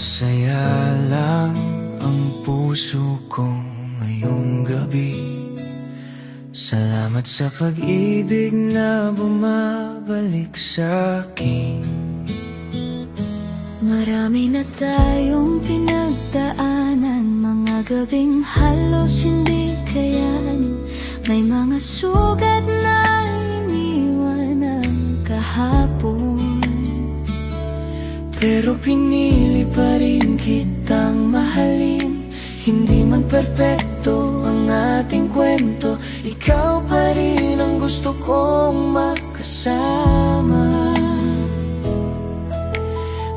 Masaya lang ang puso ko ngayong gabi. Salamat sa pag-ibig na bumabalik sa'kin. Marami na tayong pinagdaanan, mga gabing halos hindi kayanin. May mga sugat na iniwan ng kahapon, pero pinili pa rin kitang mahalin. Hindi man perpekto ang ating kwento, ikaw pa rin ang gusto kong makasama.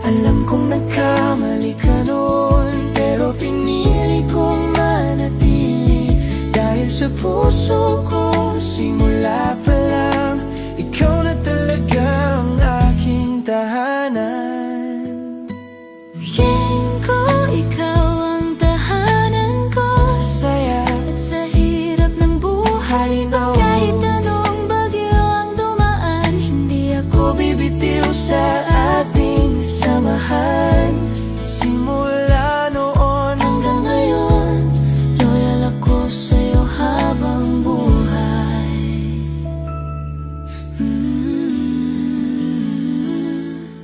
Alam kong nagkamali ka noon, pero pinili kong manatili. Dahil sa puso ko, simula pa lang, ikaw na talaga ang aking tahanan. piling ko ikaw ang tahanan ko, Sa saya at sa hirap ng buhay ito. Kahit anong bagyo ang dumaan, hindi ako bibitiw sa ating samahan. simula noon Hanggang ngayon, loyal ako sa'yo habang buhay.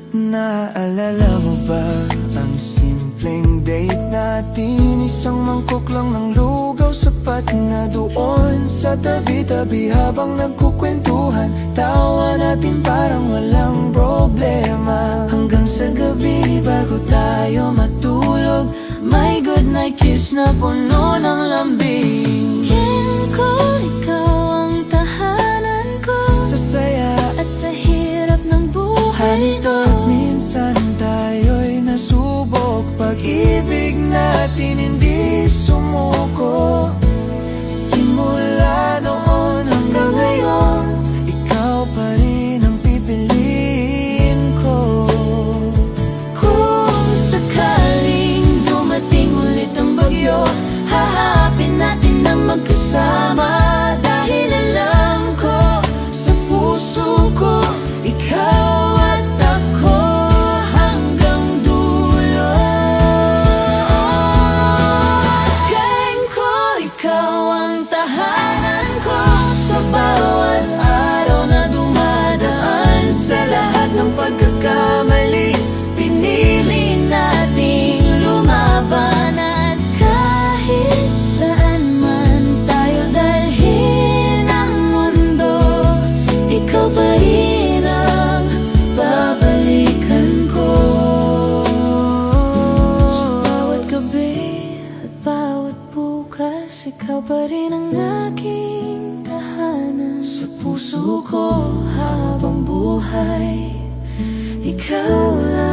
Naaalala mo ba ang simpleng date natin? Isang mangkok lang ng lugaw, sapat na doon sa tabi-tabi habang nagkukwentuhan. Tawa natin parang walang problema, hanggang sa gabi bago tayo matulog. May good night kiss na puno ng lambing. Piling ko ikaw ang tahanan ko, Sa saya at sa hirap ng buhay ito. at minsan tayo'y nasubok, pag-ibig natin hindi sumuko. Simula noon hanggang ngayon, ikaw pa rin ang pipiliin ko. Kung sakaling dumating ulit ang bagyo, haharapin natin ang magkasama. Dahil alam ko sa puso ko, ikaw at ako hanggang dulo. Kain ko, ikaw ang tahanan ko, sa bawat araw na dumadaan. Sa lahat ng pagkakamali, pinili nating lumaban. At kahit saan man tayo dalhin ang mundo, ikaw pa rin ang babalikan ko. Sa bawat gabi at bawat bukas, ikaw pa rin ang aking tahanan. Sa puso ko habang buhay, ikaw lang.